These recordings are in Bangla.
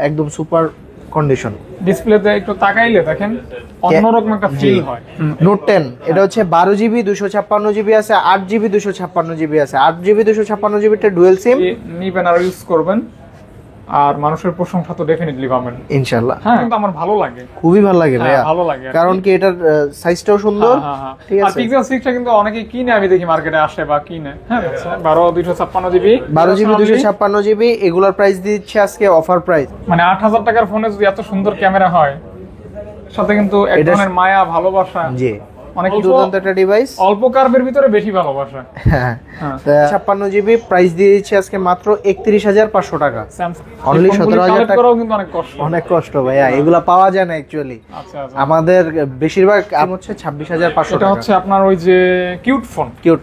একদম সুপার কন্ডিশন। ডিসপ্লেতে একটু তাকাইলে দেখেন অন্যরকম একটা ফিল হয়। নোট 10 এটা হচ্ছে 12 জিবি 256 জিবি আছে, 8 জিবি 256 জিবি আছে। 8 জিবি 256 জিবিটা ডুয়াল সিম নিবেন আর ইউজ করবেন, আর মানুষের প্রশংসা তো ডেফিনেটলি পাবেন ইনশাআল্লাহ। হ্যাঁ, কিন্তু আমার ভালো লাগে, খুবই ভালো লাগে ভাইয়া, ভালো লাগে কারণ কি এটার সাইজটাও সুন্দর। ঠিক আর আছে, পিক্সেল 6 টা কিন্তু অনেকেই কিনে, আমি দেখি মার্কেটে আসে বা কিনে। হ্যাঁ, 12 256 জিবি 12 জিবি 256 জিবি এগুলোর প্রাইস দিচ্ছে আজকে অফার প্রাইস। মানে 8000 টাকার ফোনে যদি এত সুন্দর ক্যামেরা হয়, সাথে কিন্তু এক ধরনের মায়া ভালোবাসা। জি, অনেক দুর্দান্ত একটা ডিভাইস, অল্প কার্ভের ভিতরে বেশি ভালোবাসা। হ্যাঁ 56 জিবি প্রাইস দিয়ে দিচ্ছে আজকে মাত্র 31500 টাকা। অনলি 17000 টাকা কিন্তু অনেক কষ্ট, অনেক কষ্ট ভাইয়া, এগুলা পাওয়া যায় না অ্যাকচুয়ালি। আমাদের বেশিরভাগ হচ্ছে 26500 টাকা। এটা হচ্ছে আপনার ওই যে cute phone, cute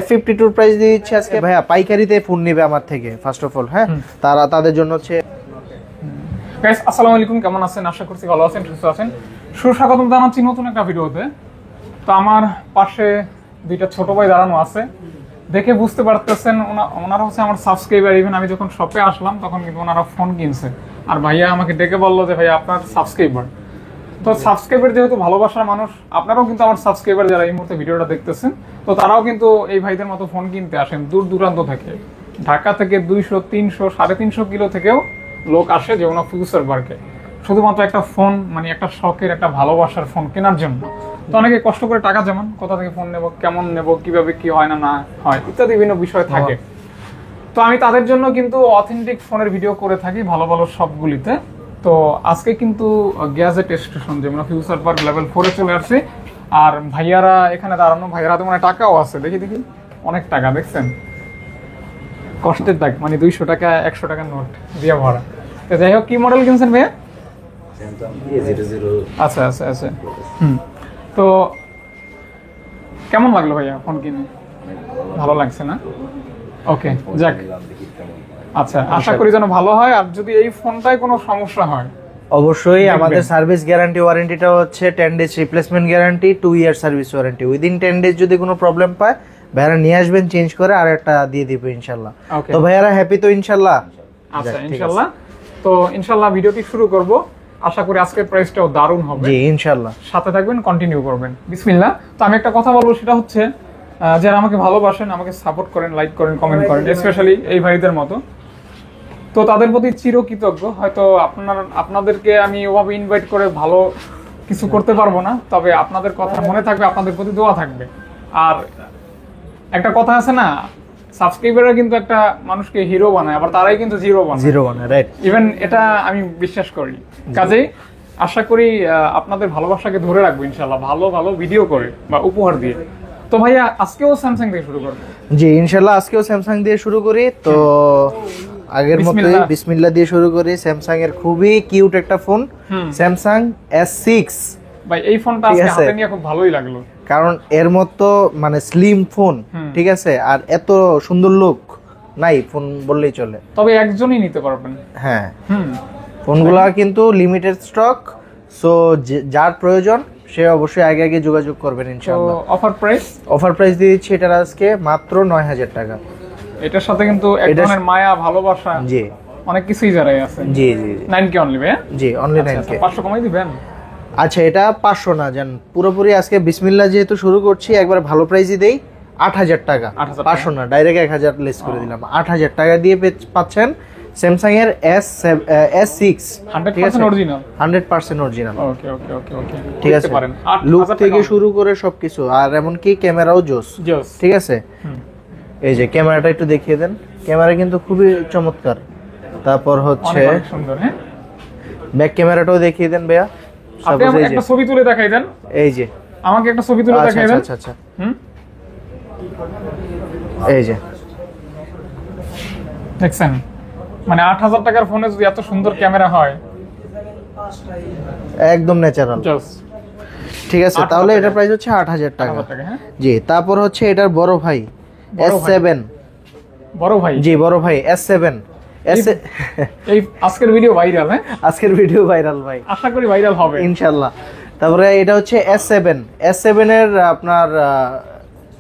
F52 price দিয়ে দিচ্ছে আজকে ভাইয়া। পাইকারিতে ফোন নেবে আমার থেকে ফার্স্ট অফ অল, হ্যাঁ তাদের জন্য হচ্ছে। গাইস আসসালামু আলাইকুম, কেমন আছেন? আশা করছি ভালো আছেন, সুস্থ আছেন। সুস্বাগতম জানাচ্ছি নতুন একটা ভিডিওতে। তো আমার পাশে দুইটা ছোট ভাই দাঁড়ানো আছে, দেখে বুঝতে পারতেছেন ওনারা হচ্ছে আমার সাবস্ক্রাইবার। ইভেন আমি যখন শপে আসলাম তখন কিন্তু ওনারা ফোন কিনছে, আর ভাইয়া আমাকে ডেকে বললো যে ভাইয়া আপনার সাবস্ক্রাইবার। তো সাবস্ক্রাইবার যেহেতু ভালোবাসার মানুষ, আপনারাও কিন্তু আমার সাবস্ক্রাইবার যারা এই মুহূর্তে ভিডিওটা দেখতেছেন, তো তারাও কিন্তু এই ভাইদের মতো ফোন কিনতে আসেন দূর দূরান্ত থেকে। ঢাকা থেকে 200, 300, 350 কিলো থেকেও লোক আসে যেমন ফিউচার পার্কে, শুধুমাত্র একটা ফোন, মানে একটা শখের, একটা ভালোবাসার ফোন কেনার জন্য। তো অনেকে কষ্ট করে টাকা জমান, কোথা থেকে ফোন নেব, কেমন নেব, কিভাবে কি হয় না হয় ইত্যাদি বিভিন্ন বিষয় থাকে। তো আমি তাদের জন্য কিন্তু অথেন্টিক ফোনের ভিডিও করে থাকি ভালো ভালো সবগুলিতে। তো আজকে কিন্তু গ্যাজেট স্টেশন যেমন ফিউচার পার্ক লেভেল 4-এ চলে আসছে, আর ভাইয়ারা এখানে দাঁড়ানো। ভাইয়ারা তো মানে টাকাও আছে, দেখি অনেক টাকা, দেখছেন কষ্টের দাগ, মানে 200 টাকা 100 টাকার নোট দিয়ে ভরা। তো যাই হোক, কি মডেল কিনছেন ভাইয়া? আচ্ছা আচ্ছা আচ্ছা, তো কেমন লাগলো ভাইয়া ফোন কিনে? ভালো লাগছে না? ওকে, যাক, আচ্ছা, আশা করি যেন ভালো হয়। আর যদি এই ফোনটায় কোনো সমস্যা হয়, অবশ্যই আমাদের সার্ভিস গ্যারান্টি ওয়ারেন্টিটা হচ্ছে 10 days replacement guarantee, 2 year service warranty. Within 10 days যদি কোনো প্রবলেম পায় ভাইয়ারা নিয়ে আসবেন, চেঞ্জ করে আর একটা দিয়ে দিব ইনশাআল্লাহ। তো ভাইয়ারা হ্যাপি তো ইনশাআল্লাহ? আচ্ছা ইনশাআল্লাহ। তো ইনশাআল্লাহ ভিডিওটি শুরু করব, আশা করি আজকের প্রাইসটাও দারুণ হবে। জি ইনশাআল্লাহ, সাথে থাকবেন, কন্টিনিউ করবেন। বিসমিল্লাহ। তো আমি একটা কথা বলবো, সেটা হচ্ছে যারা আমাকে ভালোবাসেন, আমাকে সাপোর্ট করেন, লাইক করেন, কমেন্ট করেন, স্পেশালি এই ভাইদের মতো, তো তাদের প্রতি চিরকৃতজ্ঞ। হয়তো আপনাদেরকে আমি ওভাবে ইনভাইট করে ভালো কিছু করতে পারবো না, তবে আপনাদের কথা মনে থাকবে, আপনাদের প্রতি দোয়া থাকবে। আর একটা কথা আছে না, সাবস্ক্রাইবাররা কিন্তু একটা মানুষকে হিরো বানায়, আবার তারাই কিন্তু জিরো বানায়, রাইট? ইভেন এটা আমি বিশ্বাস করি। কাজেই আশা করি আপনাদের ভালোবাসাকে ধরে রাখবো ইনশাআল্লাহ, ভালো ভালো ভিডিও করে বা উপহার দিয়ে। তো ভাইয়া আজকেও স্যামসাং দিয়ে শুরু করব। জি ইনশাআল্লাহ, আজকেও স্যামসাং দিয়ে শুরু করি। তো আগের মতোই বিসমিল্লাহ দিয়ে শুরু করি। স্যামসাং এর খুবই কিউট একটা ফোন, স্যামসাং S6। ভাই এই ফোনটা আজকে হাতে নিয়ে খুব ভালোই লাগলো, কারণ এর মতো মানে স্লিম ফোন, ঠিক আছে, আর এত সুন্দর লুক নাই ফোন বললেই চলে। তবে একজনই নিতে পারবেন। হ্যাঁ, ফোনগুলা কিন্তু লিমিটেড স্টক, সো যার প্রয়োজন সে অবশ্যই আগে আগে যোগাযোগ করবেন ইনশাআল্লাহ। অফার প্রাইস দিয়ে দিচ্ছি এটার আজকে মাত্র 9000 টাকা। এটার সাথে কিন্তু এক ধরনের মায়া, ভালোবাসা, জি অনেক কিছুই জড়াই আছে। জি জি 9K অনলি ভাই? জি অনলি 9K। 500 কমাই দিবেন? আচ্ছা, এটা 500 না, জান পুরোপুরি আজকে বিসমিল্লাহ যেহেতু শুরু করছি, একবার ভালো প্রাইসই দেই, 8000 টাকা। 500 না, ডাইরেক্ট 1000 লেস করে দিলাম। 8000 টাকা দিয়ে পাচ্ছেন স্যামসাং এর S6, 100% অরিজিনাল। 100% অরিজিনাল। ওকে ওকে ওকে ওকে, ঠিক আছে। লুক থেকে শুরু করে সবকিছু, আর এমনকি ক্যামেরাও জোস, ঠিক আছে। এই যে ক্যামেরাটা একটু দেখিয়ে দেন, ক্যামেরা কিন্তু খুবই চমৎকার। তারপর হচ্ছে সুন্দর, হ্যাঁ ব্যাক ক্যামেরাটাও দেখিয়ে দেন ভাইয়া। আপনি আমাকে একটা ছবি তুলে দেখাই দেন। এই যে আমাকে একটা ছবি তুলে দেখাই দেন। আচ্ছা আচ্ছা, এই যে দেখছেন, মানে 8000 টাকার ফোনে যদি এত সুন্দর ক্যামেরা হয়, একদম ন্যাচারাল, ঠিক আছে। তাহলে এটার প্রাইস হচ্ছে 8000 টাকা। জি, তারপর হচ্ছে এটার বড় ভাই S7। বড় ভাই? জি বড় ভাই S7। এই আজকের ভিডিও ভাইরাল, হ্যাঁ আজকের ভিডিও ভাইরাল ভাই, আশা করি ভাইরাল হবে ইনশাআল্লাহ। তারপরে এটা হচ্ছে S7 এর আপনার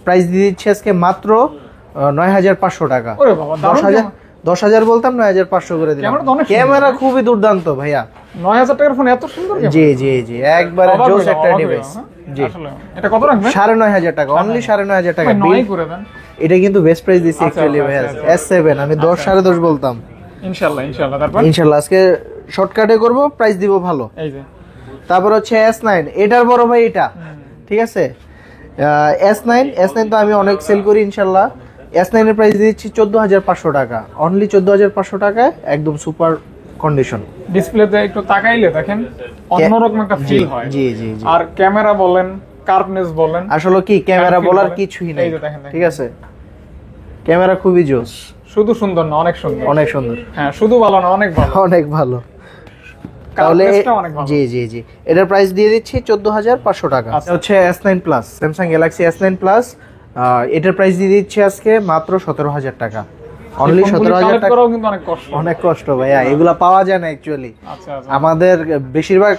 প্রাইস দিয়ে দিচ্ছে আজকে মাত্র 9500 টাকা। 10,000 বলতাম 9,500 করে দিলাম। ক্যামেরা তো অনেক সুন্দর। ক্যামেরা খুবই দুর্দান্ত ভাইয়া। 9,000 টাকার ফোন এত সুন্দর ক্যামেরা? জি জি জি, একবারে অবাক জোস হইলাম, একটা অবাক ডিভাইস। হইলাম, হ্যাঁ? জি, আসলে এটা কত রাখবেন? 9,500 টাকা, অনলি 9,500 টাকা। ভাই, 9 করে দেন। এটা কিন্তু বেস্ট প্রাইস দিছি আচ্ছা, অ্যাকচুয়ালি আচ্ছা, ভাইয়া। আচ্ছা, S7 আমি 10 10.5 বলতাম। ইনশাআল্লাহ ইনশাআল্লাহ। তারপর ইনশাআল্লাহ আজকে শর্টকাটে করব, প্রাইস দিব ভালো। এই যে তারপর হচ্ছে S9, এটার বড় ভাই এটা, ঠিক আছে। S9 তো আমি অনেক সেল করি ইনশাআল্লাহ। S9 এর প্রাইস দিচ্ছি 14,500 টাকা, অনলি 14,500 টাকায় একদম সুপার কন্ডিশন। ডিসপ্লেতে একটু তাকাইলে দেখেন অন্যরকম একটা ফিল হয়। জি জি জি, আর ক্যামেরা বলেন, কার্ভনেস বলেন, আসলে কি ক্যামেরা Feel বলার বলেন। কিছুই নেই, এই যে দেখেন, দেখেন। ঠিক আছে। ক্যামেরা খুবই জোস, শুধু সুন্দর না, অনেক সুন্দর। অনেক সুন্দর, হ্যাঁ, শুধু ভালো না, অনেক ভালো। অনেক ভালো। তাহলে কার্ভনেসটা অনেক ভালো। জি জি জি, এটার প্রাইস দিয়ে দিচ্ছি 14,500 টাকা। আচ্ছা। হচ্ছে S9 plus, Samsung Galaxy S9 plus, এটার প্রাইস দিয়ে দিচ্ছি আজকে মাত্র 17,000 টাকা, অনলি 17,000 টাকা। করাও কিন্তু অনেক কষ্ট। অনেক কষ্ট ভাইয়া, এগুলা পাওয়া যায় না অ্যাকচুয়ালি। আচ্ছা আচ্ছা। আমাদের বেশিরভাগ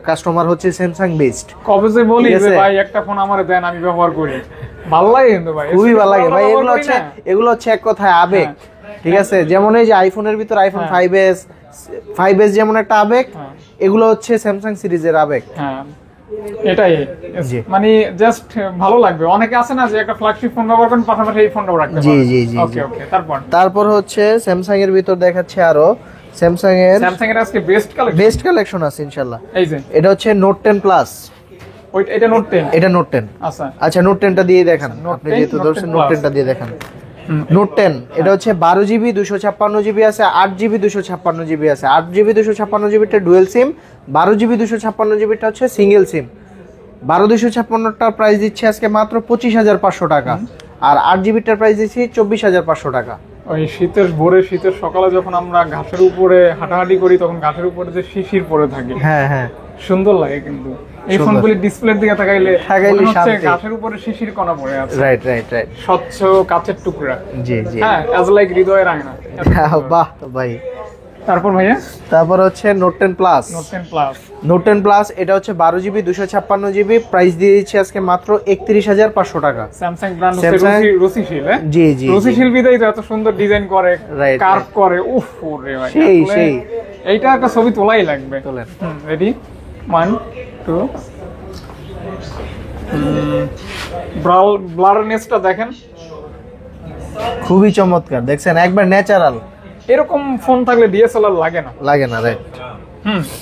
কাস্টমার হচ্ছে স্যামসাং বেসড। কবে যে বলি ঠিক যে আছে। ভাই একটা ফোন আমারে দেন, আমি ব্যবহার করি, ভালো লাগে কিন্তু ভাই, খুবই ভালো লাগে ভাই। ব্যবহার এগুলো করি হচ্ছে না। এগুলো হচ্ছে এক কথায় আবেগ, ঠিক আছে। যেমন এই যে আইফোনের ভিতর আইফোন হ্যাঁ। 5s যেমন একটা আবেগ, হ্যাঁ। এগুলো হচ্ছে স্যামসাং সিরিজের আবেগ। হ্যাঁ, এটাই জি। মানে জাস্ট ভালো লাগবে। অনেকে আছে না যে একটা ফ্ল্যাগশিপ ফোন ব্যবহার করেন, পাশাপাশি এই ফোনটাও রাখতে জি, পারেন। জি, জি, ওকে জি। ওকে। তারপর হচ্ছে স্যামসাং এর ভিতর দেখাচ্ছে আরো স্যামসাং এর স্যামসাং এর আজকে বেস্ট কালেকশন। বেস্ট কালেকশন আছে ইনশাআল্লাহ। এই যে এটা হচ্ছে নোট 10 প্লাস, এটা নোট 10। এটা নোট 10। আচ্ছা, আচ্ছা নোট 10টা দিয়ে দেখান, Note আপনি 10, যেহেতু Note ধরছেন 10 নোট Plus। 10টা দিয়ে দেখান। নোট 10 এটা হচ্ছে 12GB 256GB আছে, 8GB 256GB আছে। 8GB 256GBটা ডুয়েল সিম, 12GB 256GBটা হচ্ছে সিঙ্গেল সিম। 12/256টার প্রাইস দিচ্ছে আজকে মাত্র 25,500 টাকা, আর 8GBটার প্রাইস দিচ্ছি 24,500 টাকা। ওই শীতের সকালে যখন আমরা ঘাসের উপরে হাঁটাহাঁটি করি, তখন ঘাসের উপরে যে শিশির পড়ে থাকে, হ্যাঁ হ্যাঁ, সুন্দর লাগে কিন্তু। এই সুন্দর। ফোনগুলি ডিসপ্লের দিকে তাকাইলে তাকাইলে মনে হচ্ছে শান্তি। ঘাসের উপরে শিশির কণা পড়ে আছে, রাইট রাইট রাইট, স্বচ্ছ কাচের টুকরা। জি জি। হ্যাঁ, অ্যাজ লাইক হৃদয়ের আয়না। বাহ ভাই। তারপর ভাইয়া তারপর হচ্ছে note 10 plus. Note 10 plus. Note 10 plus এটা হচ্ছে 12GB 256GB, প্রাইস দিয়ে দিচ্ছি আজকে মাত্র 31,500 টাকা। স্যামসাং ব্র্যান্ড Samsung- রুচিশীল, হ্যাঁ? জি জি জি। রুচিশীল বিদায় তো এত সুন্দর ডিজাইন করে, Right, কার্ভ করে, উফ ওরে ভাই, সেই, আসলে সেই। এইটা একটা ছবি তোলাই লাগবে। তোলেন। রেডি, 1 2। ব্লারনেসটা দেখেন, খুবই চমৎকার, দেখছেন একবার ন্যাচারাল এরকম ফোন থাকলে ডিএসএলআর লাগে না। লাগে না, রাইট।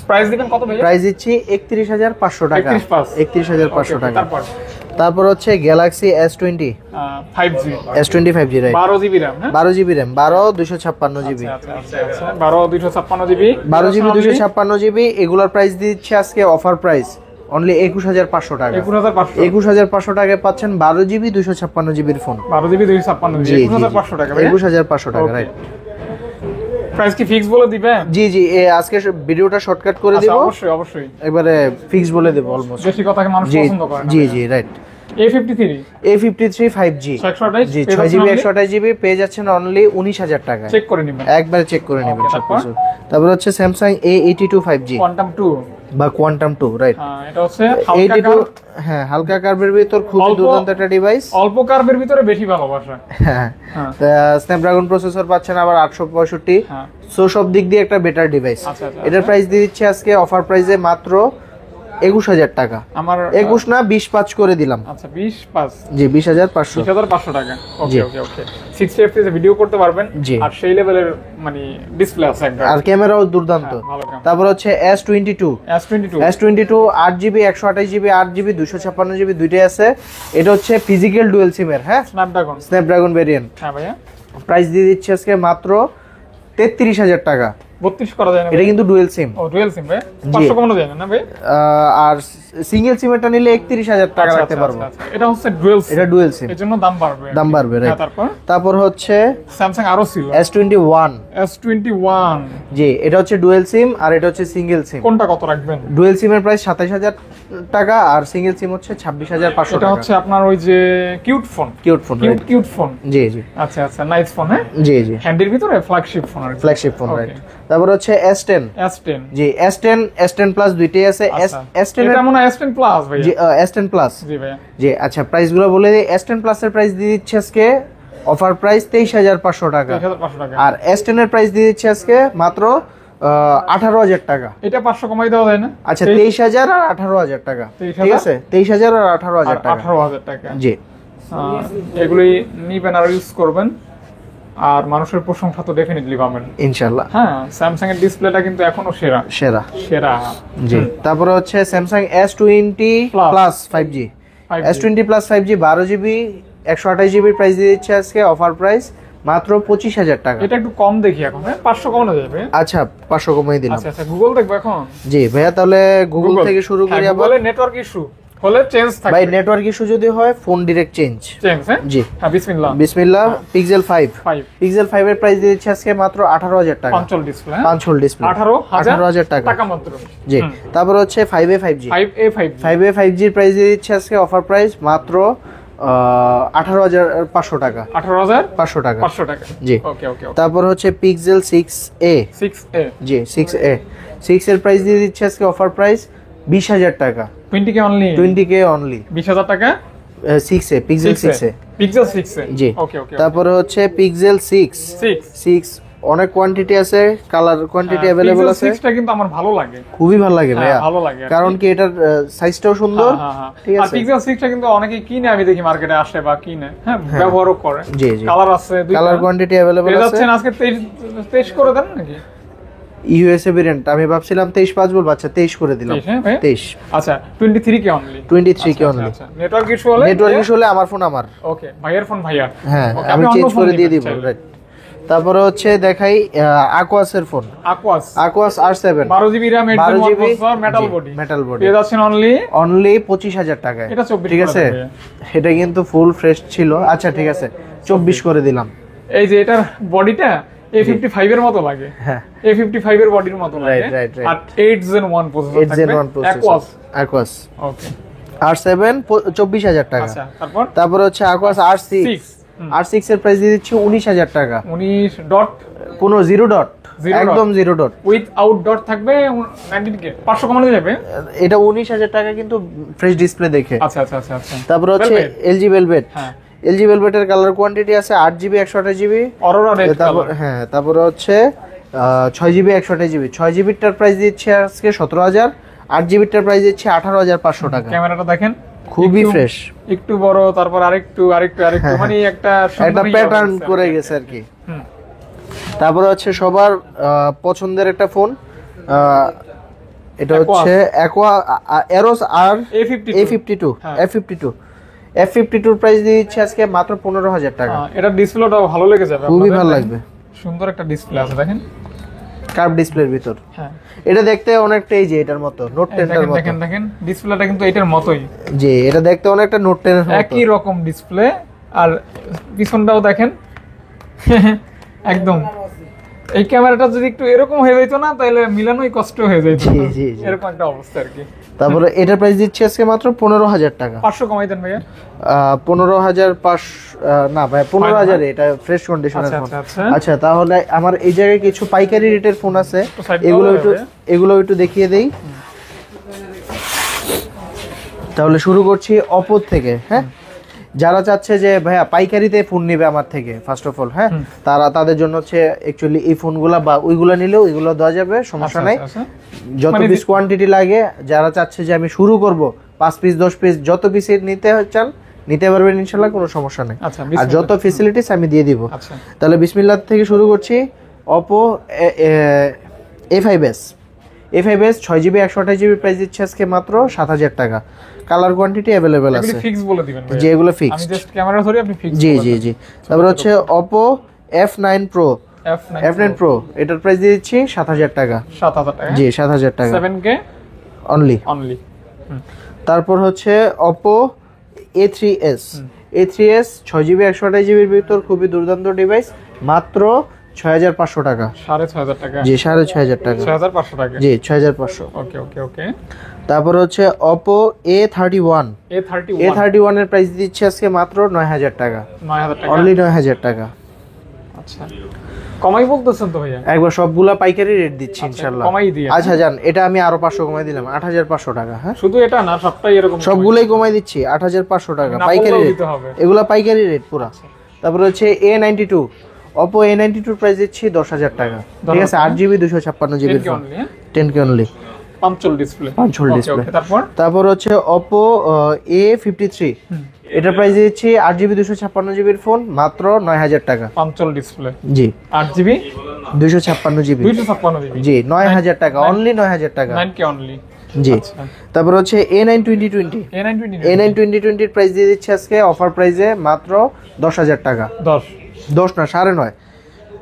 প্রাইস দিবেন কত ভাইয়া? প্রাইস দিচ্ছি 31,500 টাকা। 31,500 টাকা। তারপর তারপর হচ্ছে Galaxy S20, 5G, S25G, right. 12GB RAM, হ্যাঁ? 12GB RAM, 12/256GB, আচ্ছা আচ্ছা আচ্ছা, 12/256GB, 12GB 256GB। এগুলোর প্রাইস দিচ্ছে আজকে অফার প্রাইস অনলি 21,500 টাকা। 21,500। 21,500 টাকায় পাচ্ছেন 12GB 256GBর ফোন। 12GB 256GB, জি জি 21,500 টাকা ভাইয়া? 21,500 টাকা, রাইট। প্রাইস কি ফিক্স বলে দিবেন? জি জি, আজকে ভিডিওটা শর্টকাট করে আচ্ছা, দিব, অবশ্যই অবশ্যই। একবারে ফিক্স বলে দেব অলমোস্ট। বেশি কথাকে মানুষ জি পছন্দ করে না। জি জি, রাইট। A53 A53 5G, 128 জি 6GB 128GB পেয়ে যাচ্ছেন অনলি 19,000 টাকা। চেক করে নিবেন। একবারে চেক করে নেবেন Okay, সবকিছু। তারপর হচ্ছে স্যামসাং A82 5G কোয়ান্টাম 2, বা কোয়ান্টাম 2, রাইট। এটা হচ্ছে হালকা 82, কার্ভ, হ্যাঁ হালকা কার্ভের ভিতর খুব অল্প- দুর্দান্ত একটা ডিভাইস। অল্প কার্ভের ভিতরে বেশি ভালোবাসা। হ্যাঁ, হ্যাঁ। স্ন্যাপড্রাগন প্রসেসর পাচ্ছেন আবার 865, হ্যাঁ। সো সব দিক দিয়ে একটা বেটার ডিভাইস। আচ্ছা, আচ্ছা, এটার প্রাইস দিয়ে দিচ্ছে আজকে অফার প্রাইসে মাত্র 21,000 টাকা। আমার 21 না 20/5 করে দিলাম। আচ্ছা 20/5, জি 20,500। 20,500 টাকা। জি। ওকে ওকে ওকে। 60 fps ভিডিও করতে পারবেন, জি। আর সেই লেভেলের মানে ডিসপ্লে আছে একদম। আর ক্যামেরাও দুর্দান্ত। হ্যাঁ, ভালো ক্যামেরা। তারপর হচ্ছে S22, S22 S22 8GB 128GB 8GB 256GB দুইটাই আছে। এটা হচ্ছে ফিজিক্যাল ডুয়েল সিমের, হ্যাঁ, স্ন্যাপড্রাগন। Snapdragon variant. হ্যাঁ ভাইয়া, প্রাইস দিয়ে দিচ্ছে আজকে মাত্র 33,000 টাকা। 32 করা যায় না এটা ভাই? কিন্তু ডুয়েল সিম, ও ডুয়াল সিম ভাই, 500 কমানো যায় না ভাই? আর সিঙ্গেল সিমেরটা নিলে 31,000 টাকা আচ্ছা, রাখতে আচ্ছা, পারবো। আচ্ছা, এটা হচ্ছে ডুয়াল সিম, এটা ডুয়েল সিম, এর জন্য দাম বাড়বে। দাম বাড়বে, হ্যাঁ, রাইট। তারপর তারপর হচ্ছে স্যামসাং আরো ছিল S21, S21, জি এটা হচ্ছে ডুয়েল সিম আর এটা হচ্ছে সিঙ্গেল সিম। কোনটা কত রাখবেন? ডুয়েল সিমের প্রাইস 27,000 টাকা আর সিঙ্গেল সিম হচ্ছে 26,500 এটা টাকা। হচ্ছে আপনার ওই যে cute phone, cute phone, cute phone. জি জি আচ্ছা আচ্ছা, নাইস ফোন, হ্যাঁ, জি জি, হ্যান্ডির ভিতরে ফ্ল্যাগশিপ ফোন আর কি। Flagship phone, Okay. রাইট। তারপর হচ্ছে S10, S10, জি S10 প্লাস দুইটাই আছে। আচ্ছা, S10 এটা মনে হয় S10 প্লাস ভাই। জি S10 প্লাস, জি ভাইয়া, জি। আচ্ছা প্রাইসগুলো বলে দিই। S10 প্লাস এর প্রাইস দিয়ে দিচ্ছে আজকে অফার প্রাইস 23,500 টাকা। 23,500 টাকা। আর S10 এর প্রাইস দিয়ে দিচ্ছি আজকে মাত্র 18,000 টাকা। এটা 500 কমাই দেওয়া যায় না? আচ্ছা 23,000 আর 18,000 টাকা, ঠিক আছে? 23,000 আর 18,000 টাকা। 18,000 টাকা, জি। এগুলি নিবেন আর ইউজ করবেন, আর মানুষের প্রশংসা তো ডেফিনেটলি পাবেন ইনশাআল্লাহ। হ্যাঁ, স্যামসাং এর ডিসপ্লেটা কিন্তু এখনো সেরা সেরা সেরা। জি। তারপরে হচ্ছে Samsung S20 plus 5G, S20 plus 5G 12GB 128GB price দিয়ে দিচ্ছে আজকে অফার প্রাইস মাত্র 25,000 টাকা। এটা একটু কম দেখি এখন, হ্যাঁ 500 কমানো যাবে। আচ্ছা 500 কমিয়ে দিলাম। আচ্ছা আচ্ছা, গুগল দেখবো এখন। জি ভাইয়া, তাহলে গুগল থেকে শুরু করি। আবার গুগলে নেটওয়ার্ক ইস্যু হলে চেঞ্জ থাকবে ভাই, নেটওয়ার্ক ইস্যু যদি হয় ফোন ডাইরেক্ট চেঞ্জ। হ্যাঁ জি। হ্যাঁ, বিসমিল্লাহ বিসমিল্লাহ। পিক্সেল 5 5 পিক্সেল 5 এর প্রাইস দিয়ে দিচ্ছে আজকে মাত্র 18,000 টাকা। 5 ডিসপ্লে, 5 হোল ডিসপ্লে 18,000 টাকা টাকা মাত্র। জি। তারপর হচ্ছে 5A 5G 5A 5G এর প্রাইস দিয়ে দিচ্ছে আজকে অফার প্রাইস মাত্র 18,500 টাকা। 18,500 টাকা। 500 টাকা। জি। Okay okay. তারপর হচ্ছে পিক্সেল 6A 6A জি 6A 6 এর প্রাইস দিয়ে দিচ্ছে আজকে অফার প্রাইস 20,000 টাকা। 20K only, 20K only. 20,000 টাকা। 6A pixel 6A pixel 6A জি। ওকে ওকে। তারপরে হচ্ছে পিক্সেল 6 অনেক কোয়ান্টিটি আছে, কালার কোয়ান্টিটি अवेलेबल আছে। 6টা কিন্তু আমার ভালো লাগে, খুবই ভালো লাগে ভাইয়া, ভালো লাগে। কারণ কি এটার সাইজটাও সুন্দর, ঠিক আর আছে? পিক্সেল 6টা কিন্তু অনেকে কিনে, আমি দেখি মার্কেটে আসে বা কিনে, হ্যাঁ ব্যবহারও করে। জি জি। কালার আছে, দুইটা কালার কোয়ান্টিটি अवेलेबल আছে। যাচ্ছেন আজকে 23 করে দেন নাকি? ইউএসএ ভেরিয়েন্ট আমি ভাবছিলাম 23.5 বলবো, আচ্ছা 23 করে দিলাম। 23 আচ্ছা 23K অনলি। 23K only. আচ্ছা, নেটওয়ার্ক ইস্যু হলে আমার ফোন আমার। ওকে, ভাইয়ের ফোন ভাইয়ার। হ্যাঁ, Okay, আমি আপনি চেঞ্জ অন্য ফোন করে দিয়ে নিবেন দিব, চাইলে। রাইট। তারপরে হচ্ছে দেখাই আকোয়াসের phone, Aquos R7 12GB RAM 8GB processor, metal body. পেয়ে যাচ্ছেন অনলি 25,000 টাকায়। এটা 24 ঠিক আছে, এটা কিন্তু ফুল ফ্রেশ ছিল। আচ্ছা ঠিক আছে, 24 করে দিলাম। এই যে এটার বডিটা A55 এর মতো লাগে, হ্যাঁ A55 এর বডির মতো লাগে। রাইট। আর 8 Gen 1 প্রসেসর 8 Gen 1 থাকবে। প্রসেসর আকোয়াস ওকে। R7 24,000 টাকা। আচ্ছা, তারপর হচ্ছে আকোয়াস R6 R6 এর প্রাইস দিয়ে দিচ্ছি 19,000 টাকা। 19 ডট, কোনো জিরো ডট, একদম জিরো ডট উইথআউট ডট থাকবে। 19K 500 কমানো যাবে। এটা 19,000 টাকা কিন্তু ফ্রেশ ডিসপ্লে দেখে। আচ্ছা আচ্ছা আচ্ছা আচ্ছা। তারপর হচ্ছে LG ভেলভেট। হ্যাঁ, LG ভেলভেটের কালার কোয়ান্টিটি আছে 8GB 128GB Arora red colour. হ্যাঁ, তারপর হচ্ছে 6GB 128GB 6GB টার প্রাইস দিচ্ছে আজকে 17,000, 8GB টার প্রাইস দিচ্ছে 18,500 টাকা। ক্যামেরাটা দেখেন, খুবই ফ্রেশ, একটু বড়, তারপর আরেকটু মানে একটা প্যাটার্ন করে গেছে আর কি। তারপর হচ্ছে সবার পছন্দের একটা ফোন, এটা হচ্ছে অ্যাকোয়া এরোস আর A52 F52 প্রাইস দিয়ে দিচ্ছে আজকে মাত্র 15,000 টাকা। এটা ডিসপ্লেটাও ভালো লেগে যাবে, খুবই ভালো লাগবে। সুন্দর একটা ডিসপ্লে আছে দেখেন, কার্ভ ডিসপ্লের ভিতর। হ্যাঁ, এটা দেখতে অনেকটা এই যে এটার মতো, নোট 10 এর মতো। দেখেন ডিসপ্লেটা কিন্তু এটার মতোই। জি, এটা দেখতে অনেকটা নোট 10 এর মতো, একই রকম ডিসপ্লে। আর পিছনটাও দেখেন একদম। এই ক্যামেরাটা যদি একটু এরকম হয়ে যেত না, তাহলে মিলানোই কষ্ট হয়ে যেত। জি। এরকম একটা অবস্থা আর কি। তারপরে এটার প্রাইস দিচ্ছি আজকে মাত্র 15,000 টাকা। 500 কমাই দেন ভাইয়া। 15,500 না ভাই, 15,000 এটা ফ্রেশ কন্ডিশনের ফোন। আচ্ছা, তাহলে আমার এই জায়গায় কিছু পাইকারি রেটের ফোন আছে, এগুলো একটু দেখিয়ে দেই। তাহলে শুরু করছি Oppo থেকে। হ্যাঁ, যারা চাচ্ছে যে ভাইয়া পাইকারিতে ফোন নেবে আমার থেকে, ফার্স্ট অফ অল, হ্যাঁ, তাদের জন্য হচ্ছে অ্যাকচুয়ালি এই ফোনগুলা বা ওইগুলো নিলেও এগুলো দেওয়া যাবে, সমস্যা নাই। যত পিস কোয়ান্টিটি লাগে, যারা চাচ্ছে যে আমি শুরু করব 5 পিস 10 পিস, যত পিস নিতে চান নিতে পারবেন ইনশাআল্লাহ, কোনো সমস্যা নেই। আর যত ফ্যাসিলিটিস আমি দিয়ে দিব। তাহলে বিসমিল্লাহ থেকে শুরু করছি। Oppo A5s 6GB 128GB price দিচ্ছে আজকে মাত্র 7,000 টাকা। কালার কোয়ান্টিটি अवेलेबल আছে, ফিক্স বলে দিবেন ভাই, যে এগুলো ফিক্সড। আমি জাস্ট ক্যামেরা ধরে, আপনি ফিক্স। জি। তারপর হচ্ছে Oppo F9 Pro এটার প্রাইস দিয়ে দিচ্ছি 7,000 টাকা। 7,000 টাকা, জি 7,000 টাকা 7K অনলি। তারপর হচ্ছে Oppo A3s 6GB 128GB এর ভিতর খুবই দুর্দান্ত ডিভাইস, মাত্র 6,500 টাকা। 6,500 টাকা, জি 6,500 টাকা, 6,500 টাকা, জি 6,500। ওকে। তারপর হচ্ছে Oppo A31 এর প্রাইস দিচ্ছে আজকে মাত্র 9,000 টাকা। 9,000 টাকা, অনলি 9,000 টাকা। আচ্ছা, কমাই বলতেছেন তো ভাইয়া? একবার সবগুলা পাইকারি রেট দিচ্ছি ইনশাআল্লাহ। কমাই দিয়ে, আচ্ছা জান, এটা আমি আরো 500 কমাই দিলাম, 8,500 টাকা। হ্যাঁ, শুধু এটা না, সবটাই এরকম, সবগুলাই কমাই দিচ্ছি 8,500 টাকা পাইকারি রেট। এগুলা পাইকারি রেট পুরা। তারপর হচ্ছে A92, Oppo A92 প্রাইস দিচ্ছি 10,000 টাকা। ঠিক আছে, 8GB 256GB phone, 10K only, পাঞ্চল display. তারপর হচ্ছে Oppo A53, এটা প্রাইস দিচ্ছি 8GB 256GB ফোন, মাত্র 9,000 টাকা। পাঞ্চল ডিসপ্লে, জি 8GB 256GB, জি 9,000 টাকা, অনলি 9,000 টাকা, 9K অনলি। জি। তারপর হচ্ছে A92020, A92020 এর প্রাইস দিয়ে দিচ্ছি আজকে অফার প্রাইসে মাত্র 10,000 টাকা। 10 না 9.5,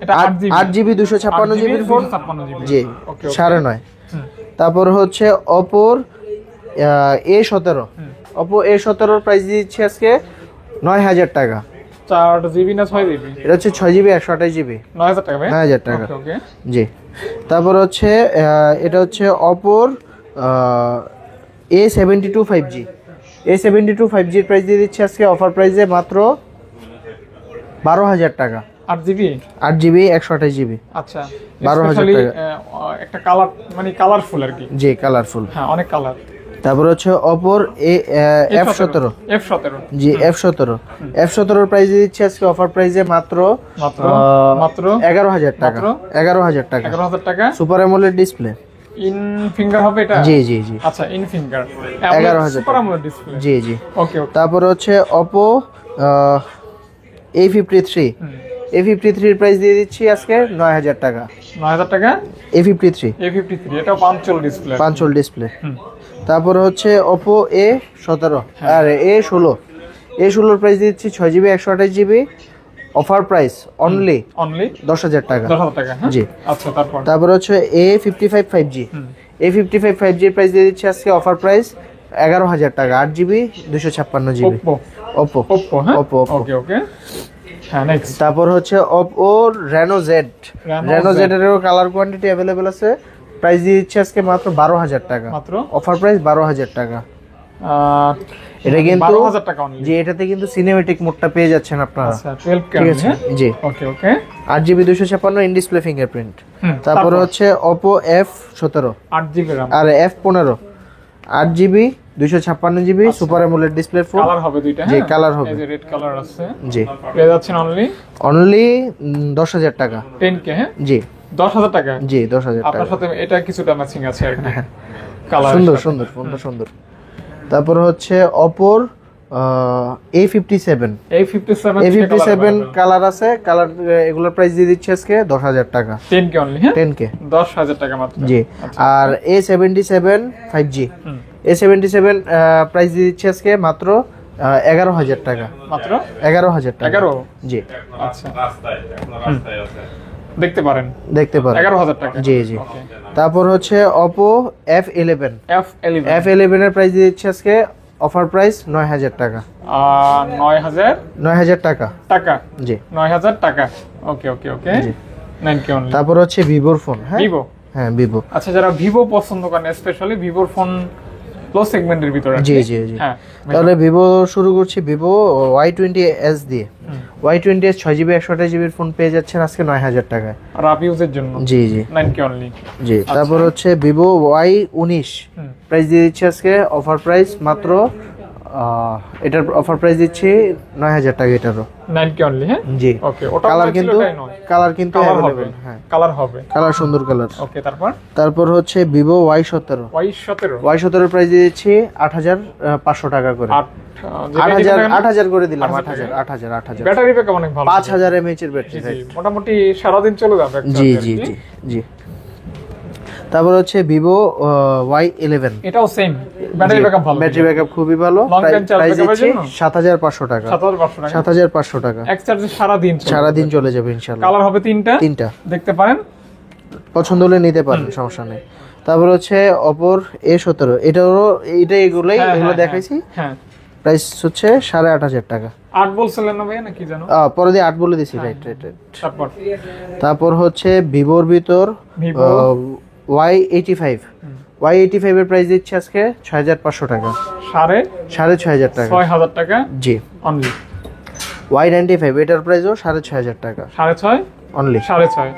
এটা 8GB 256GB ফোন, জি 9.5। তারপর হচ্ছে Oppo A17, Oppo A17 এর প্রাইস দিয়ে দিচ্ছি আজকে 9,000 টাকা। 4GB না 6GB? এটা হচ্ছে 6GB 128GB, 9,000 টাকা ভাই, 9,000 টাকা, ওকে। জি। তারপর হচ্ছে এটা হচ্ছে Oppo A72 5G, A72 5G এর প্রাইস দিয়ে দিচ্ছি আজকে অফার প্রাইসে মাত্র 12,000 টাকা। 8GB 128GB, আচ্ছা 12,000 টাকা, একটা কালার মানে কালারফুল আর কি, জি কালারফুল, হ্যাঁ অনেক কালার। তারপর হচ্ছে Oppo F17, জি F17 এর প্রাইস দিয়ে দিচ্ছি আজকে অফার প্রাইসে মাত্র 11,000 টাকা, 11,000 টাকা, 11,000 টাকা। Super AMOLED display, in finger হবে এটা? জি জি জি, আচ্ছা in finger, 11,000 super AMOLED display, জি জি, ওকে ওকে। তারপর হচ্ছে Oppo A53, A53 এর প্রাইস দিয়ে দিচ্ছি আজকে 9,000 টাকা, 9,000 টাকা। A53, এটা পাঞ্চল ডিসপ্লে, পাঞ্চল ডিসপ্লে। তারপর হচ্ছে Oppo A17 আর A16, A16 এর প্রাইস দিচ্ছি 6GB 128GB, offer price only 10,000 টাকা, 10,000 টাকা, হ্যাঁ জি। আচ্ছা তারপর হচ্ছে A55 5G, A55 5G এর প্রাইস দিয়ে দিচ্ছি আজকে অফার প্রাইস 11,000 টাকা, 8GB 256GB, Oppo, হ্যাঁ Oppo, ওকে ওকে, হ্যাঁ নেক্সট। তারপর হচ্ছে Oppo Reno Z, Reno Z এরও কালার কোয়ান্টিটি अवेलेबल আছে, প্রাইস দিয়ে দিচ্ছি আজকে মাত্র 12,000 টাকা, মাত্র অফার প্রাইস 12,000 টাকা। এটা কিন্তু 12,000 টাকা অনলি, জি এটাতে কিন্তু সিনেমেটিক মোডটা পেয়ে যাচ্ছেন আপনারা, আচ্ছা 12K, ঠিক আছে, জি okay okay. 8GB 256 in display fingerprint. তারপর হচ্ছে Oppo F17, 8GB RAM আর F15, 8GB 256GB super AMOLED display phone, colour হবে দুইটা, জি হ্যাঁ কালার হবে, এই যে রেড কালার আছে, জি পেয়ে যাচ্ছেন অনলি 10,000 টাকা, 10K, হ্যাঁ জি 10,000 টাকা, জি 10,000 টাকা। আপনার সাথে এটা কিছুটা ম্যাচিং আছে আর কি, কালার সুন্দর সুন্দর ফোনটা সুন্দর। তারপর হচ্ছে Oppo A57 কালার আছে, কালার এগুলোর প্রাইস দিয়ে দিচ্ছি আজকে 10,000 টাকা, 10K অনলি, হ্যাঁ 10K, 10,000 টাকা মাত্র, জি। আর A77 5G, A77 প্রাইস দিয়ে দিচ্ছি আজকে মাত্র 11,000 টাকা, মাত্র 11,000 টাকা, 11, জি আচ্ছা দেখতে পারেন 11,000 টাকা, জি জি। তারপর হচ্ছে Oppo F11, F11 এর প্রাইস দিয়ে দিচ্ছি আজকে অফার প্রাইস 9,000 টাকা, 9,000 টাকা, জি 9,000 টাকা, ওকে ওকে ওকে, 9K অনলি। তারপর হচ্ছে ভিভোর ফোন, হ্যাঁ ভিভো, আচ্ছা যারা ভিভো পছন্দ করেন স্পেশালি ভিভোর ফোন লো সেগমেন্টের ভিতরে, জি জি জি, হ্যাঁ তাহলে ভিভো শুরু করছি ভিভো Y20s দিয়ে, Y20s 6GB 128GB ফোন পেয়ে যাচ্ছেন আজকে 9,000 টাকায়, রাফ ইউজের জন্য, জি জি 9K অনলি, জি। তারপর হচ্ছে ভিভো Y19 প্রাইস দিয়ে দিচ্ছি আজকে অফার প্রাইস মাত্র এটার অফার প্রাইস দিচ্ছি 9,000 টাকা, এটারও 9K অনলি, হ্যাঁ জি। ওকে, ওটা কালার কিন্তু কালার হবে, अवेलेबल, হ্যাঁ কালার সুন্দর কালার। ওকে, তারপর হচ্ছে ভিভো Y17 এর প্রাইস দিয়ে দিচ্ছি 8,500 টাকা করে, 8,000 করে দিলাম, 8,000 ব্যাটারি ব্যাকআপ অনেক ভালো, 5,000 mAh এর ব্যাটারি, মোটামুটি সারা দিন চলে যাবে, জি জি জি জি। তারপর হচ্ছে ভিভো Y11, এটাও সেম ব্যাটারি ব্যাকআপ ভালো, ব্যাটারি ব্যাকআপ খুবই ভালো, প্রাইস দিচ্ছি 7,500 টাকা, 7,500 টাকা, এক চার্জে সারা দিন চলে যাবে ইনশাআল্লাহ। কালার হবে তিনটা, দেখতে পারেন, পছন্দ হলে নিতে পারেন, সমস্যা নেই। তারপর হচ্ছে Oppo A17, এগুলো দেখাইছি, হ্যাঁ প্রাইস হচ্ছে 8,500 টাকা, 8 বলছিলেন না ভাই নাকি জানো, পরে দিয়ে 8 বলে দিছি, রাইট। তারপর হচ্ছে ভিভোর ভিতর Y85 এর প্রাইস দিচ্ছে আজকে 6,500 টাকা, 6,500 টাকা, 6,000 টাকা, জি অনলি। Y95 এটার প্রাইসও 6,500 টাকা, 6.5 অনলি, 6.5,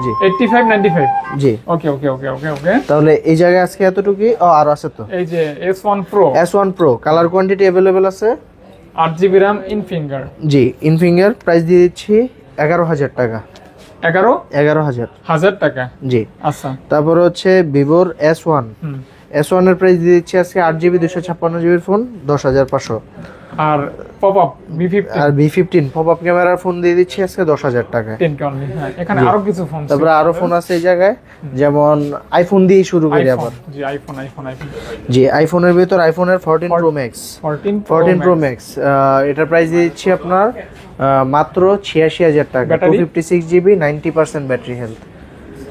জি 85 95, জি ওকে ওকে ওকে ওকে ওকে। তাহলে এই জায়গায় আজকে এতটুকুই, আর আছে তো এই যে S1 Pro colour quantity available আছে, 8GB RAM ইন ফিঙ্গার। জি ইনফিঙ্গার, প্রাইস দিয়ে দিচ্ছি 11,000 টাকা। 11,000 টাকা। জি আচ্ছা। তারপর হচ্ছে ভিভোর S1, S1 এর প্রাইস দিয়ে দিচ্ছি আজকে 8GB 256GB ফোন 10,500। আর পপআপ V50 আর V15 পপআপ ক্যামেরার ফোন দিয়ে দিচ্ছি আজকে 10,000 টাকায়। 10 অনলি। হ্যাঁ এখানে আরো কিছু ফোন আছে। তারপরে আরো ফোন আছে এই জায়গায়, যেমন আইফোন দিয়ে শুরু করি আবার। জি আইফোন। জি আইফোনের ভিতর আইফোনের 14 Pro Max, 14 Pro Max এটার প্রাইস দিয়ে দিচ্ছি আপনার মাত্র 86,000 টাকা। 256GB 90% ব্যাটারি হেলথ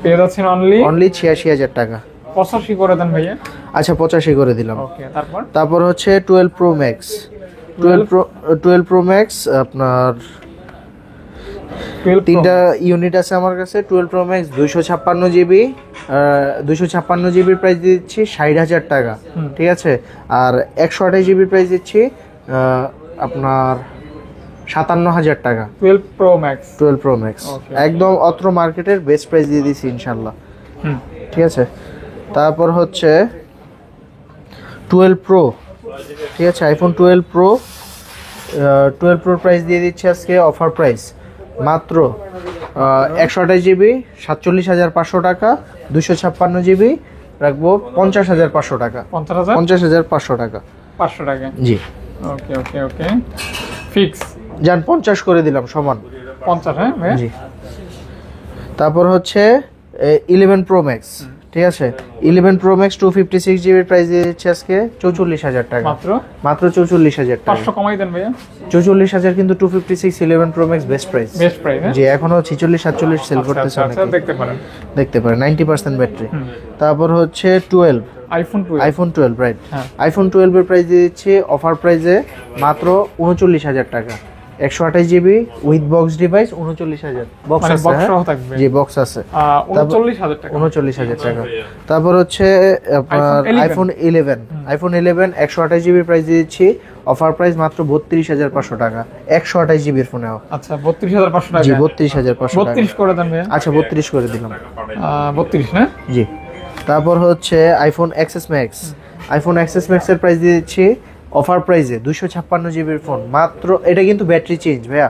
পেয়ে যাচ্ছেন অনলি 86,000 টাকা। 85 করে দেন ভাইয়া। আচ্ছা 85 করে দিলাম। ওকে তারপর হচ্ছে 12 Pro Max, 12 Pro Max আপনার 3টা ইউনিট আছে আমার কাছে। 12 Pro Max 256GB, 256GB price দিচ্ছি 60,000 টাকা, ঠিক আছে। আর 128GB প্রাইস দিচ্ছি আপনার 57,000 টাকা। 12 Pro Max একদম অত্র মার্কেটের বেস্ট প্রাইস দিয়ে দিচ্ছি ইনশাল্লাহ, ঠিক আছে। তারপর হচ্ছে 12 Pro, ঠিক আছে, আইফোন 12 Pro, 12 Pro প্রাইস দিয়ে দিচ্ছি আজকে অফার প্রাইস মাত্র 128GB 47,500 টাকা। 256GB রাখবো 50,500 টাকা। 50,500 টাকা। 500 টাকা। জি ওকে ফিক্স যান 50 করে দিলাম সমান 50। হ্যাঁ জি। তারপর হচ্ছে 11 Pro Max, ঠিক আছে। 11 Pro Max 256GB প্রাইস দিয়ে দিচ্ছে আজকে 44,000 টাকা। মাত্র 44,000 টাকা। 500 কমাই দেন ভাইয়া। 44,000 কিন্তু 256 11 Pro Max বেস্ট প্রাইস। জি এখনো 46 47 সেল করতেছে অনেকে। দেখতে পারেন 90% ব্যাটারি। তারপর হচ্ছে 12 আইফোন 12 রাইট। আইফোন 12 এর প্রাইস দিয়ে দিচ্ছি অফার প্রাইসে মাত্র 39,000 টাকা। 128GB with box device 39,000। Box আছে, জি বক্স আছে। 39,000 টাকা। 39,000 টাকা। তারপর হচ্ছে আপনার আইফোন 11, আইফোন 11 128GB প্রাইস দিয়ে দিচ্ছি অফার প্রাইস মাত্র 32,500 টাকা। 128GB এর ফোনেও। আচ্ছা 32,500 টাকা। জি 32,500 টাকা। 32 করে দেন ভাইয়া। আচ্ছা 32 করে দিলাম। 32 না? জি। তারপর হচ্ছে iPhone XS Max, iPhone XS Max এর প্রাইস দিয়ে দিচ্ছি অফার প্রাইসে 256GB এর ফোন মাত্র। এটা কিন্তু ব্যাটারি চেঞ্জ ভাইয়া,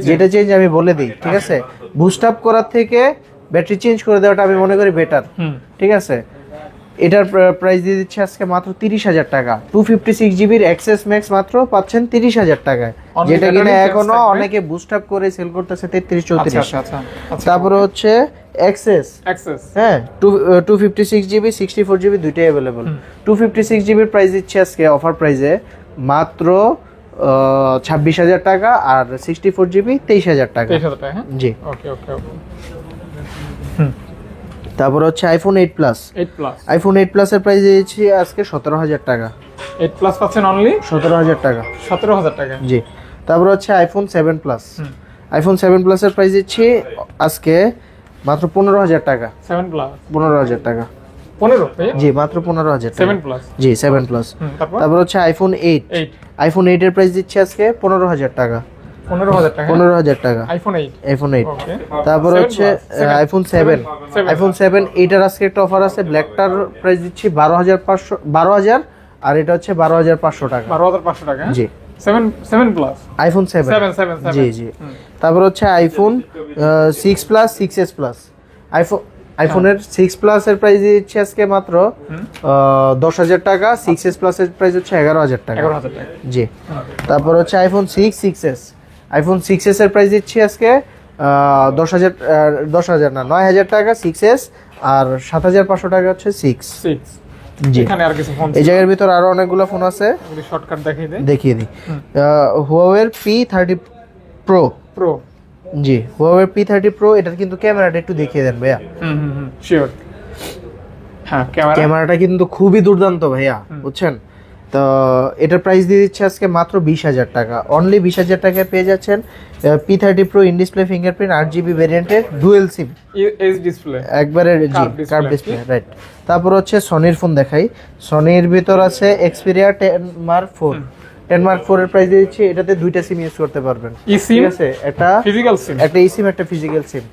যেটা চেঞ্জ আমি বলে দিই, ঠিক আছে। বুস্ট আপ করার থেকে ব্যাটারি চেঞ্জ করে দেওয়াটা আমি মনে করি বেটার, ঠিক আছে। এটার প্রাইস দিয়ে দিচ্ছে আজকে মাত্র 30,000 টাকা। 256GB এর XS Max মাত্র পাচ্ছেন 30,000 টাকায়, যেটা কিনা এখনো অনেকে বুস্ট আপ করে সেল করতেছে 33 34। তারপরে হচ্ছে XS, হ্যাঁ 256GB 64GB দুইটাই अवेलेबल। 256GB এর প্রাইস দিচ্ছে আজকে অফার প্রাইসে মাত্র 26,000 টাকা। আর 64GB 23,000 টাকা। জি তারপর হচ্ছে আইফোন 8 প্লাস, আইফোন 8 প্লাস এর প্রাইস দিয়েছি আজকে 17,000 টাকা। 8 প্লাস পাচ্ছেন অনলি 17,000 টাকা। 17,000 টাকা। জি। তারপর হচ্ছে আইফোন 7 প্লাস, আইফোন 7 প্লাস এর প্রাইস দিচ্ছি আজকে মাত্র 15,000 টাকা। 7 প্লাস 15,000 টাকা। 15? জি মাত্র 15,000 টাকা। 7 প্লাস। জি 7 প্লাস। তারপর হচ্ছে আইফোন 8, আইফোন 8 এর প্রাইস দিচ্ছি আজকে 15,000 টাকা। 15,000 টাকা। 15,000 টাকা আইফোন 8। তারপর হচ্ছে আইফোন 7, আইফোন 7 এটার আজকে একটা অফার আছে। ব্ল্যাকটার প্রাইস দিচ্ছি 12,000 আর এটা হচ্ছে 12,500 টাকা। 12,500 টাকা। জি 7 প্লাস আইফোন 7। জি জি। তারপর হচ্ছে আইফোন 6 প্লাস 6s প্লাস, আইফোনের 6 প্লাস এর প্রাইস দিচ্ছি আজকে মাত্র 10,000 টাকা। 6s প্লাস এর প্রাইস হচ্ছে 11,000 টাকা। জি। তারপর হচ্ছে আইফোন 6s, আইফোন 6s এর প্রাইস দিচ্ছি আজকে 10,000 না 9,000 টাকা 6s। আর 7,500 টাকা হচ্ছে 6। জি এখানে আর কিছু ফোন, এই জায়গার ভিতর আরো অনেকগুলো ফোন আছে, এগুলি শর্টকাট দেখিয়ে দিই। Huawei P30 Pro, জি Huawei P30 Pro। এটার কিন্তু ক্যামেরাটা একটু দেখিয়ে দেন ভাইয়া। শিওর। হ্যাঁ ক্যামেরাটা কিন্তু খুবই দুর্দান্ত ভাইয়া, বুঝছেন। তো এটার প্রাইস দিয়ে দিচ্ছে আজকে মাত্র 20,000 টাকা। অনলি 20,000 টাকায় পেয়ে যাচ্ছেন P30 Pro in display fingerprint 8GB ভেরিয়েন্টের ডুয়েল সিম এজ ডিসপ্লে, একবারে জি কার্ভ ডিসপ্লে রাইট। তারপর হচ্ছে সনির ফোন দেখাই। সনির ভিতর আছে Xperia 10 Mark 4, 10 Mark 4 এর প্রাইস দিয়ে দিচ্ছি। এটাতে দুইটা সিম ইউজ করতে পারবেন, ঠিক আছে। একটা ফিজিক্যাল সিম, একটা eSIM একটা ফিজিক্যাল সিম।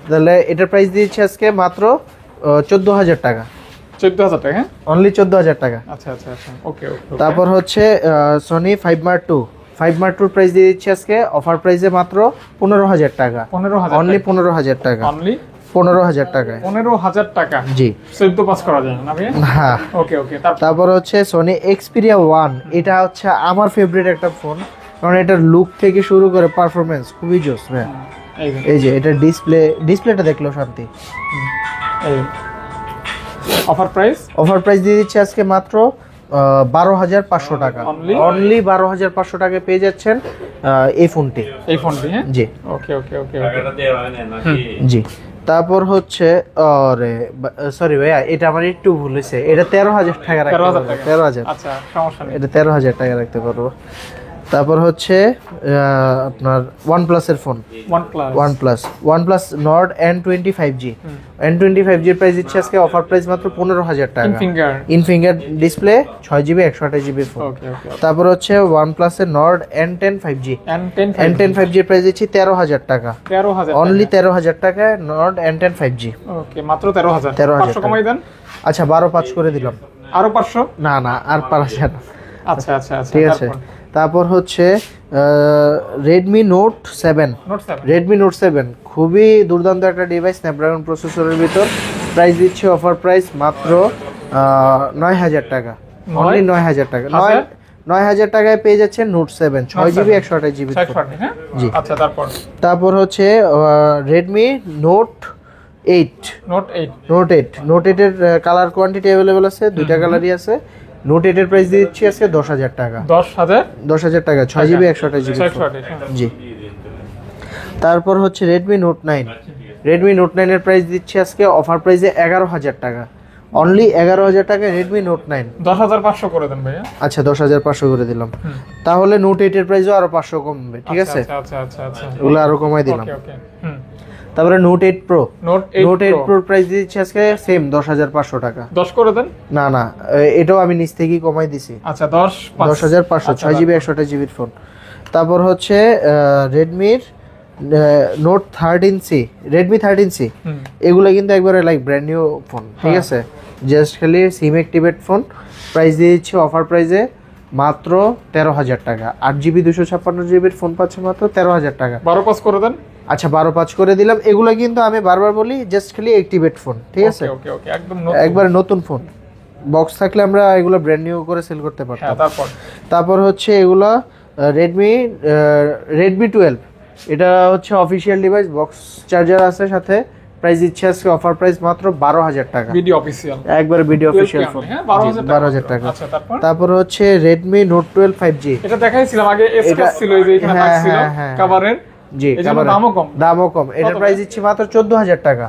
তাহলে এটার প্রাইস দিয়েছি আজকে মাত্র 14,000 টাকা। 14,000 টাকা। হ্যাঁ, অনলি 14,000 টাকা। আচ্ছা আচ্ছা আচ্ছা, ওকে ওকে। তারপর হচ্ছে Sony 5 Mark II। 5 Mark II price দিয়ে দিচ্ছি আজকে অফার প্রাইসে মাত্র 15,000 টাকা। 15,000 অনলি 15,000 টাকা। অনলি 15,000 টাকায়। 15,000 টাকা। জি, 14 পাস করা যায় না ভাই? হ্যাঁ। ওকে ওকে। তারপর হচ্ছে সনি Xperia 1। এটা হচ্ছে আমার ফেভারিট একটা ফোন, কারণ এটার লুক থেকে শুরু করে পারফরমেন্স খুবই জোস ভাই। এই যে এটা ডিসপ্লেটা দেখলেও শান্তি। Offer price? অফার প্রাইস দিয়ে দিচ্ছে আজকে মাত্র 12,500 টাকা। অনলি 12,500 টাকায় পেয়ে যাচ্ছেন এই ফোনটি। হ্যাঁ, জি, ওকে ওকে ওকে। জি। তারপর হচ্ছে সরি ভাইয়া, এটা আমার একটু ভুল হয়েছে, এটা 13,000 টাকা রাখতে পারবো। 13,000। আচ্ছা, সমস্যা নেই, এটা 13,000 টাকা রাখতে পারবো। তারপর হচ্ছে আপনার OnePlus এর phone. OnePlus Nord N25G। N25G এর প্রাইস দিচ্ছে আজকে অফার প্রাইস মাত্র 15,000 টাকা। In finger display, 6GB 128GB phone. তারপর হচ্ছে OnePlus এর Nord N10 5G। N10 5G এর প্রাইস দিচ্ছি 13,000 টাকা। অনলি 13,000 টাকায় Nord N10 5G। ওকে, মাত্র 13,000। 500 কমাই দেন। আচ্ছা, 12,500 করে দিলাম। আরো 500? না না, আর 5,000। আচ্ছা আচ্ছা আচ্ছা, ঠিক আছে। তারপর হচ্ছে Redmi Note 7। Redmi Note 7 খুবই দুর্দান্ত একটা ডিভাইস, স্ন্যাপড্রাগন প্রসেসরের ভিতর। প্রাইস দিচ্ছে অফার প্রাইস মাত্র 9,000 টাকা। অনলি 9,000 টাকা। 9,000 টাকায় পেয়ে যাচ্ছেন Note 7 6GB 128GB। জি। আচ্ছা, তারপর হচ্ছে Redmi Note 8। Note 8 এর কালার কোয়ান্টিটি अवेलेबल আছে, দুইটা কালারই আছে। Note 8 এর প্রাইস দিচ্ছি আজকে 10,000 টাকা। 10,000 টাকা, 6GB 128GB। জি। তারপর হচ্ছে Redmi Note 9। Redmi Note 9 এর প্রাইস দিচ্ছি আজকে অফার প্রাইসে 11,000 টাকা। অনলি 11,000 টাকায় Redmi Note 9। 10,500 করে দেন ভাইয়া। আচ্ছা, 10,500 করে দিলাম। তাহলে Note 8 এর প্রাইসও আরো 500 কমবে, ঠিক আছে? আচ্ছা আচ্ছা আচ্ছা, ওগুলো আরো কমাই দিলাম। ওকে ওকে। তারপরে Note 8 Pro। Note 8 Pro price দিচ্ছি আজকে সেম 10,500 টাকা। 10 করে দেন। না না, এটাও আমি নিচ থেকেই কমাই দিছি। আচ্ছা, 10,500 6GB 128GB ফোন। তারপর হচ্ছে Redmi Note 13C, Redmi 13C। এগুলো কিন্তু একবারে লাইক ব্র্যান্ড নিউ ফোন, ঠিক আছে? জাস্ট খালি সিম অ্যাক্টিভেট ফোন। প্রাইস দিয়ে দিচ্ছি অফার প্রাইসে মাত্র 13,000 টাকা। 8GB 256GB ফোন পাচ্ছে মাত্র 13,000 টাকা। 12 করে দেন। আচ্ছা, 12,500 করে দিলাম। এগুলো কিন্তু আমি বারবার বলি জাস্ট খালি অ্যাক্টিভেট ফোন, ঠিক আছে? ওকে ওকে, একদম একবার নতুন ফোন। বক্স থাকলে আমরা এগুলো ব্র্যান্ড নিউ করে সেল করতে পারতাম। তারপর হচ্ছে এগুলো Redmi 12। এটা হচ্ছে অফিশিয়াল ডিভাইস, বক্স চার্জার আছে সাথে। প্রাইস দিচ্ছে আজকে অফার প্রাইস মাত্র 12,000 টাকা। ভিডিও অফিশিয়াল, একবার ভিডিও অফিশিয়াল ফোন। 12,000 টাকা। আচ্ছা, তারপর হচ্ছে Redmi Note 12 5G। এটা দেখাইছিলাম আগে, এসকাস ছিল এই যে এখানে ছিল কভারের। জি, দামও কম। এটার প্রাইস দিচ্ছি মাত্র 14,000 টাকা।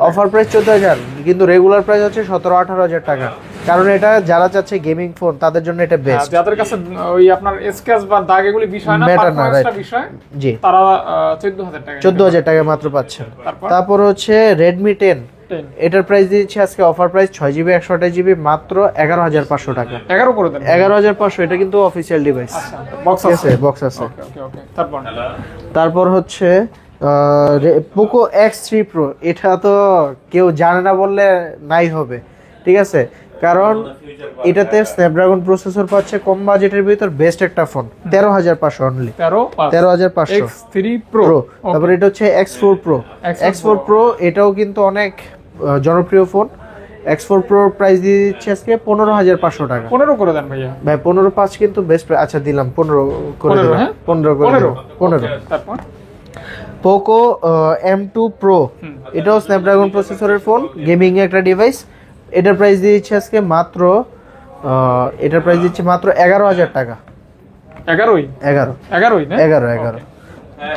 অফার প্রাইস 14,000, কিন্তু রেগুলার প্রাইস হচ্ছে 17-18,000 টাকা। কারণ এটা যারা চাচ্ছে গেমিং ফোন তাদের জন্য এটা বেস্ট। যাদের কাছে ওই আপনার স্ক্র্যাচ বা দাগ এগুলি বিষয় না, পারফরম্যান্সটা বিষয়, জি, তারা 14,000 টাকা 14,000 টাকা মাত্র পাচ্ছেন। তারপর হচ্ছে Redmi 10। এটার প্রাইস দিচ্ছি আজকে অফার প্রাইস 6GB 128GB মাত্র 11,500 টাকা। 11 করে দেন। 11,500। এটা কিন্তু অফিশিয়াল ডিভাইস। আচ্ছা, বক্স আছে, বক্স আছে। ওকে ওকে। তারপর হচ্ছে Poco X3 Pro। এটা তো কেউ জানে না বললে নাই হবে, ঠিক আছে? কারণ এটাতে স্ন্যাপড্রাগন প্রসেসর পাচ্ছে কম বাজেটের ভিতর, বেস্ট একটা ফোন। 13,500 অনলি। 13,500 X3 Pro। তারপর এটা হচ্ছে X4 Pro। X4 Pro এটাও কিন্তু অনেক জনপ্রিয় ফোন। X4 Pro প্রাইস দিয়ে দিচ্ছে আজকে 15,500 টাকা। 15 করে দেন ভাইয়া। ভাই 15.5 কিন্তু বেস্ট। আচ্ছা, দিলাম 15 করে দিলাম। 15 করে 15। তারপর Poco M2 Pro। এটাও স্ন্যাপড্রাগন প্রসেসরের ফোন, গেমিং একটা ডিভাইস। এটার প্রাইস দিচ্ছে আজকে মাত্র 11,000 টাকা। 11।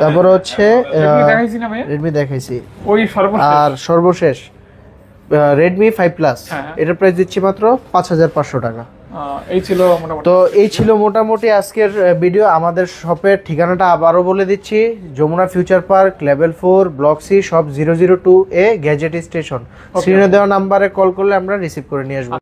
তারপর হচ্ছে Redmi দেখাইছি। আর সর্বশেষ Redmi 5 Plus। এটার প্রাইস দিচ্ছি মাত্র 5,500 টাকা। এই ছিল মোটামুটি আজকের ভিডিও। আমাদের শপের ঠিকানাটা আবারও বলে দিচ্ছি, Jamuna future park, level 4, block C, shop 002A, gadget station. স্ক্রিনে দেওয়া নাম্বারে কল করলে আমরা রিসিভ করে নিয়ে আসবো।